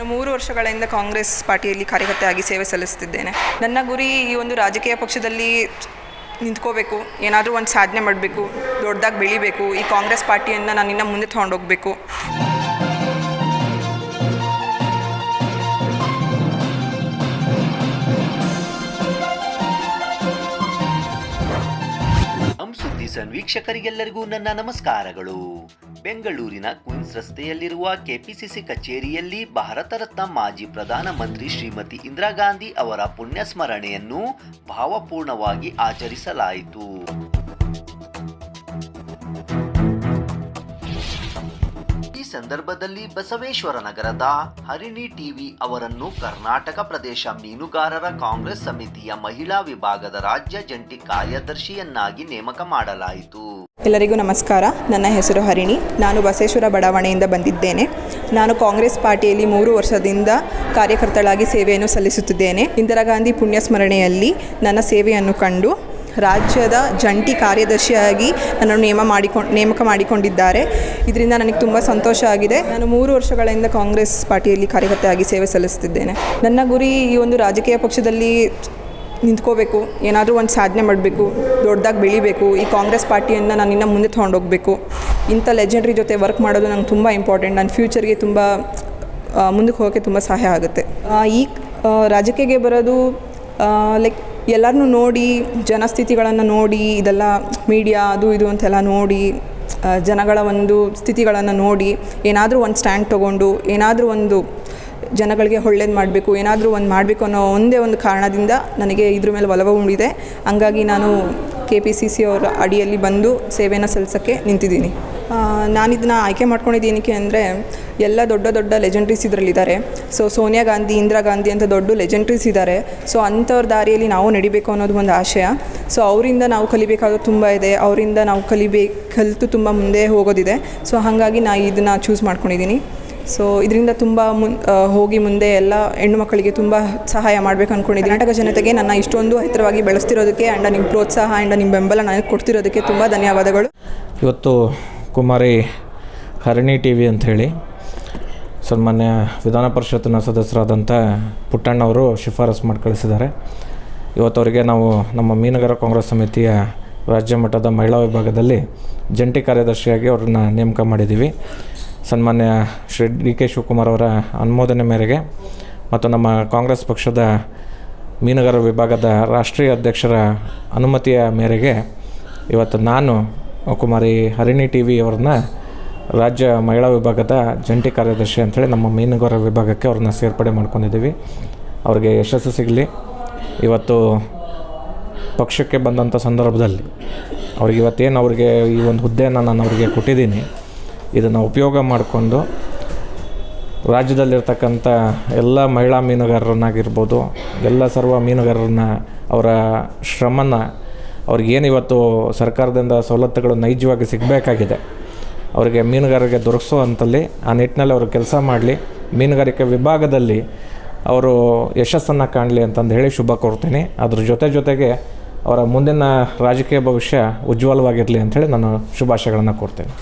ನಾನು 3 ವರ್ಷಗಳಿಂದ ಕಾಂಗ್ರೆಸ್ ಪಾರ್ಟಿಯಲ್ಲಿ ಕಾರ್ಯಕರ್ತೆಯಾಗಿ ಸೇವೆ ಸಲ್ಲಿಸುತ್ತಿದ್ದೇನೆ. ನನ್ನ ಗುರಿ ಈ ಒಂದು ರಾಜಕೀಯ ಪಕ್ಷದಲ್ಲಿ ನಿಂತ್ಕೋಬೇಕು, ಏನಾದರೂ ಒಂದು ಸಾಧನೆ ಮಾಡಬೇಕು, ದೊಡ್ಡದಾಗಿ ಬೆಳಿಬೇಕು, ಈ ಕಾಂಗ್ರೆಸ್ ಪಾರ್ಟಿಯನ್ನು ನಾನು ಇನ್ನು ಮುಂದೆ ತೊಗೊಂಡೋಗಬೇಕು. ಸುದ್ದಿ ವೀಕ್ಷಕರಿಗೆಲ್ಲರಿಗೂ ನನ್ನ ನಮಸ್ಕಾರಗಳು. ಬೆಂಗಳೂರಿನ ಕ್ವೀನ್ಸ್ ರಸ್ತೆಯಲ್ಲಿರುವ ಕೆಪಿಸಿಸಿ ಕಚೇರಿಯಲ್ಲಿ ಭಾರತ ರತ್ನ ಮಾಜಿ ಪ್ರಧಾನಮಂತ್ರಿ ಶ್ರೀಮತಿ ಇಂದಿರಾ ಗಾಂಧಿ ಅವರ ಪುಣ್ಯಸ್ಮರಣೆಯನ್ನು ಭಾವಪೂರ್ಣವಾಗಿ ಆಚರಿಸಲಾಯಿತು. ಈ ಸಂದರ್ಭದಲ್ಲಿ ಬಸವೇಶ್ವರ ನಗರದ ಹರಿಣಿ ಟಿವಿ ಅವರನ್ನು ಕರ್ನಾಟಕ ಪ್ರದೇಶ ಮೀನುಗಾರರ ಕಾಂಗ್ರೆಸ್ ಸಮಿತಿಯ ಮಹಿಳಾ ವಿಭಾಗದ ರಾಜ್ಯ ಜಂಟಿ ಕಾರ್ಯದರ್ಶಿಯನ್ನಾಗಿ ನೇಮಕ ಮಾಡಲಾಯಿತು. ಎಲ್ಲರಿಗೂ ನಮಸ್ಕಾರ. ನನ್ನ ಹೆಸರು ಹರಿಣಿ. ನಾನು ಬಸವೇಶ್ವರ ಬಡಾವಣೆಯಿಂದ ಬಂದಿದ್ದೇನೆ. ನಾನು ಕಾಂಗ್ರೆಸ್ ಪಾರ್ಟಿಯಲ್ಲಿ 3 ವರ್ಷದಿಂದ ಕಾರ್ಯಕರ್ತಳಾಗಿ ಸೇವೆಯನ್ನು ಸಲ್ಲಿಸುತ್ತಿದ್ದೇನೆ. ಇಂದಿರಾ ಗಾಂಧಿ ಪುಣ್ಯಸ್ಮರಣೆಯಲ್ಲಿ ನನ್ನ ಸೇವೆಯನ್ನು ಕಂಡು ರಾಜ್ಯದ ಜಂಟಿ ಕಾರ್ಯದರ್ಶಿಯಾಗಿ ನನ್ನನ್ನು ನೇಮಕ ಮಾಡಿಕೊಂಡಿದ್ದಾರೆ. ಇದರಿಂದ ನನಗೆ ತುಂಬ ಸಂತೋಷ ಆಗಿದೆ. ನಾನು 3 ವರ್ಷಗಳಿಂದ ಕಾಂಗ್ರೆಸ್ ಪಾರ್ಟಿಯಲ್ಲಿ ಕಾರ್ಯಕರ್ತೆಯಾಗಿ ಸೇವೆ ಸಲ್ಲಿಸುತ್ತಿದ್ದೇನೆ. ನನ್ನ ಗುರಿ ಈ ಒಂದು ರಾಜಕೀಯ ಪಕ್ಷದಲ್ಲಿ ನಿಂತ್ಕೋಬೇಕು, ಏನಾದರೂ ಒಂದು ಸಾಧನೆ ಮಾಡಬೇಕು, ದೊಡ್ಡದಾಗಿ ಬೆಳಿಬೇಕು, ಈ ಕಾಂಗ್ರೆಸ್ ಪಾರ್ಟಿಯನ್ನು ನಾನು ಇನ್ನು ಮುಂದೆ ತೊಗೊಂಡೋಗಬೇಕು. ಇಂಥ ಲೆಜೆಂಡ್ರಿ ಜೊತೆ ವರ್ಕ್ ಮಾಡೋದು ನಂಗೆ ತುಂಬ ಇಂಪಾರ್ಟೆಂಟ್. ನನ್ನ ಫ್ಯೂಚರ್ಗೆ ತುಂಬ ಮುಂದಕ್ಕೆ ಹೋಗೋಕ್ಕೆ ತುಂಬ ಸಹಾಯ ಆಗುತ್ತೆ. ಈ ರಾಜಕೀಯಕ್ಕೆ ಬರೋದು ಲೈಕ್ ಎಲ್ಲರನ್ನೂ ನೋಡಿ, ಜನಸ್ಥಿತಿಗಳನ್ನು ನೋಡಿ, ಇದೆಲ್ಲ ಮೀಡಿಯಾ ಅದು ಇದು ಅಂತೆಲ್ಲ ನೋಡಿ, ಜನಗಳ ಒಂದು ಸ್ಥಿತಿಗಳನ್ನು ನೋಡಿ ಏನಾದರೂ ಒಂದು ಸ್ಟ್ಯಾಂಡ್ ತೊಗೊಂಡು ಏನಾದರೂ ಒಂದು ಜನಗಳಿಗೆ ಒಳ್ಳೇದು ಮಾಡಬೇಕು, ಏನಾದರೂ ಒಂದು ಮಾಡಬೇಕು ಅನ್ನೋ ಒಂದೇ ಒಂದು ಕಾರಣದಿಂದ ನನಗೆ ಇದ್ರ ಮೇಲೆ ಒಲವು ಮೂಡಿದೆ. ಹಂಗಾಗಿ ನಾನು KPCC ಅವರ ಅಡಿಯಲ್ಲಿ ಬಂದು ಸೇವೆಯನ್ನು ಸಲ್ಲಿಸೋಕ್ಕೆ ನಿಂತಿದ್ದೀನಿ. ನಾನು ಇದನ್ನು ಆಯ್ಕೆ ಮಾಡ್ಕೊಂಡಿದ್ದೇನಕ್ಕೆ ಅಂದರೆ ಎಲ್ಲ ದೊಡ್ಡ ದೊಡ್ಡ ಲೆಜೆಂಡ್ರೀಸ್ ಇದರಲ್ಲಿದ್ದಾರೆ. ಸೋನಿಯಾ ಗಾಂಧಿ, ಇಂದಿರಾ ಗಾಂಧಿ ಅಂತ ದೊಡ್ಡ ಲೆಜೆಂಡ್ರೀಸ್ ಇದ್ದಾರೆ. ಅಂಥವ್ರ ದಾರಿಯಲ್ಲಿ ನಾವು ನಡಿಬೇಕು ಅನ್ನೋದು ಒಂದು ಆಶಯ. ಅವರಿಂದ ನಾವು ಕಲಿಬೇಕಾಗೋದು ತುಂಬ ಇದೆ. ಅವರಿಂದ ನಾವು ಕಲಿತು ತುಂಬ ಮುಂದೆ ಹೋಗೋದಿದೆ. ಹಾಗಾಗಿ ನಾನು ಇದನ್ನು ಚೂಸ್ ಮಾಡ್ಕೊಂಡಿದ್ದೀನಿ. ಇದರಿಂದ ತುಂಬ ಹೋಗಿ ಮುಂದೆ ಎಲ್ಲ ಹೆಣ್ಣು ಮಕ್ಕಳಿಗೆ ತುಂಬ ಸಹಾಯ ಮಾಡಬೇಕು ಅಂದ್ಕೊಂಡಿದ್ದೀನಿ. ಕರ್ನಾಟಕ ಜನತೆಗೆ ನನ್ನ ಇಷ್ಟೊಂದು ಎತ್ತರವಾಗಿ ಬೆಳೆಸ್ತಿರೋದಕ್ಕೆ ಆ್ಯಂಡ್ ನಿಮ್ಮ ಪ್ರೋತ್ಸಾಹ ಆ್ಯಂಡ್ ನಿಮ್ಮ ಬೆಂಬಲ ನನಗೆ ಕೊಡ್ತಿರೋದಕ್ಕೆ ತುಂಬ ಧನ್ಯವಾದಗಳು. ಇವತ್ತು ಕುಮಾರಿ ಹರಿಣಿ ಟಿವಿ ಅಂಥೇಳಿ ಸನ್ಮಾನ್ಯ ವಿಧಾನ ಪರಿಷತ್ತಿನ ಸದಸ್ಯರಾದಂಥ ಪುಟ್ಟಣ್ಣವರು ಶಿಫಾರಸು ಮಾಡಿ ಕಳಿಸಿದ್ದಾರೆ. ಇವತ್ತವರಿಗೆ ನಾವು ನಮ್ಮ ಮೀನುಗಾರ ಕಾಂಗ್ರೆಸ್ ಸಮಿತಿಯ ರಾಜ್ಯ ಮಟ್ಟದ ಮಹಿಳಾ ವಿಭಾಗದಲ್ಲಿ ಜಂಟಿ ಕಾರ್ಯದರ್ಶಿಯಾಗಿ ಅವ್ರನ್ನ ನೇಮಕ ಮಾಡಿದ್ದೀವಿ. ಸನ್ಮಾನ್ಯ ಶ್ರೀ DK ಶಿವಕುಮಾರ್ ಅವರ ಅನುಮೋದನೆ ಮೇರೆಗೆ ಮತ್ತು ನಮ್ಮ ಕಾಂಗ್ರೆಸ್ ಪಕ್ಷದ ಮೀನುಗಾರ ವಿಭಾಗದ ರಾಷ್ಟ್ರೀಯ ಅಧ್ಯಕ್ಷರ ಅನುಮತಿಯ ಮೇರೆಗೆ ಇವತ್ತು ನಾನು ಕುಮಾರಿ ಹರಿಣಿ ಟಿವಿ ಅವ್ರನ್ನ ರಾಜ್ಯ ಮಹಿಳಾ ವಿಭಾಗದ ಜಂಟಿ ಕಾರ್ಯದರ್ಶಿ ಅಂಥೇಳಿ ನಮ್ಮ ಮೀನುಗಾರ ವಿಭಾಗಕ್ಕೆ ಅವ್ರನ್ನ ಸೇರ್ಪಡೆ ಮಾಡ್ಕೊಂಡಿದ್ದೀವಿ. ಅವ್ರಿಗೆ ಯಶಸ್ಸು ಸಿಗಲಿ. ಇವತ್ತು ಪಕ್ಷಕ್ಕೆ ಬಂದಂಥ ಸಂದರ್ಭದಲ್ಲಿ ಅವ್ರಿಗೆ ಇವತ್ತೇನು ಅವ್ರಿಗೆ ಈ ಒಂದು ಹುದ್ದೆಯನ್ನು ನಾನು ಅವರಿಗೆ ಕೊಟ್ಟಿದ್ದೀನಿ, ಇದನ್ನು ಉಪಯೋಗ ಮಾಡಿಕೊಂಡು ರಾಜ್ಯದಲ್ಲಿರ್ತಕ್ಕಂಥ ಎಲ್ಲ ಮಹಿಳಾ ಮೀನುಗಾರರನ್ನಾಗಿರ್ಬೋದು, ಎಲ್ಲ ಸರ್ವ ಮೀನುಗಾರರನ್ನ ಅವರ ಶ್ರಮನ ಅವ್ರಿಗೇನು ಇವತ್ತು ಸರ್ಕಾರದಿಂದ ಸವಲತ್ತುಗಳು ನೈಜವಾಗಿ ಸಿಗಬೇಕಾಗಿದೆ ಅವರಿಗೆ ಮೀನುಗಾರರಿಗೆ ದೊರಕಿಸುವಂಥಲ್ಲಿ ಆ ನಿಟ್ಟಿನಲ್ಲಿ ಅವರು ಕೆಲಸ ಮಾಡಲಿ, ಮೀನುಗಾರಿಕೆ ವಿಭಾಗದಲ್ಲಿ ಅವರು ಯಶಸ್ಸನ್ನು ಕಾಣಲಿ ಅಂತಂದು ಹೇಳಿ ಶುಭ ಕೋರ್ತೀನಿ. ಅದ್ರ ಜೊತೆಗೆ ಅವರ ಮುಂದಿನ ರಾಜಕೀಯ ಭವಿಷ್ಯ ಉಜ್ವಲವಾಗಿರಲಿ ಅಂಥೇಳಿ ನಾನು ಶುಭಾಶಯಗಳನ್ನು ಕೋರ್ತೇನೆ.